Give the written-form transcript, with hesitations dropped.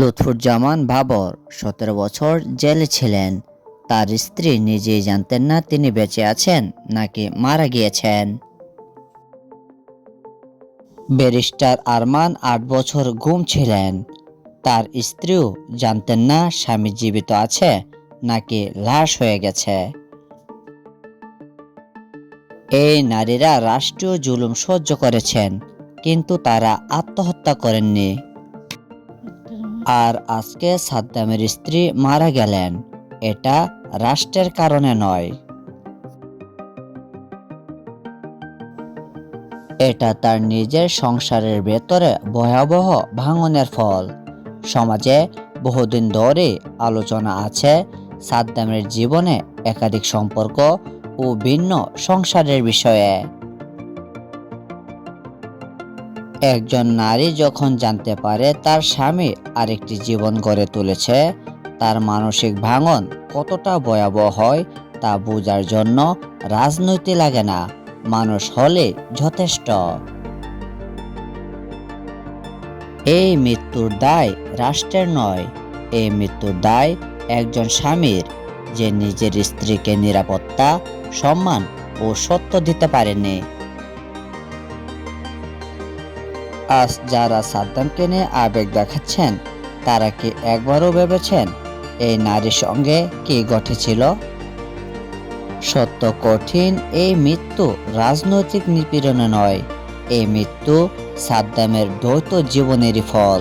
লুৎফুজ্জামান বাবর ১৭ বছর জেলে ছিলেন। তার স্ত্রী নিজেই জানতেন না তিনি বেঁচে আছেন নাকি মারা গিয়েছেন। ব্যারিস্টার আরমান ৮ বছর গুম ছিলেন। তার স্ত্রীও জানতেন না স্বামী জীবিত আছে নাকি লাশ হয়ে গেছে। এই নারীরা রাষ্ট্রীয় জুলুম সহ্য করেছেন, কিন্তু তারা আত্মহত্যা করেননি। আর আজকে সাদ্দামের স্ত্রী মারা গেলেন, এটা রাষ্ট্রের কারণে নয়, এটা তার নিজের সংসারের ভেতরে ভয়াবহ ভাঙনের ফল। সমাজে বহুদিন ধরে আলোচনা আছে সাদ্দামের জীবনে একাধিক সম্পর্ক ও ভিন্ন সংসারের বিষয়ে। একজন নারী যখন জানতে পারে তার স্বামী আরেকটি জীবন গড়ে তুলেছে, তার মানসিক ভাঙন কতটা ভয়াবহ হয় তা বোঝার জন্য রাজনীতি লাগে না, মানুষ হলে যথেষ্ট। এই মৃত্যুর দায় রাষ্ট্রের নয়, এই মৃত্যুর দায় একজন স্বামীর, যে নিজের স্ত্রীকে নিরাপত্তা, সম্মান ও সত্য দিতে পারেনি। আজ যারা সাদ্দামকে নিয়ে আবেগ দেখাচ্ছেন, তারা কি একবারও ভেবেছেন এই নারীর সঙ্গে কি ঘটেছিল? সত্য কঠিন, এই মৃত্যু রাজনৈতিক নিপীড়নে নয়, এই মৃত্যু সাদ্দামের দ্বৈত জীবনেরই ফল।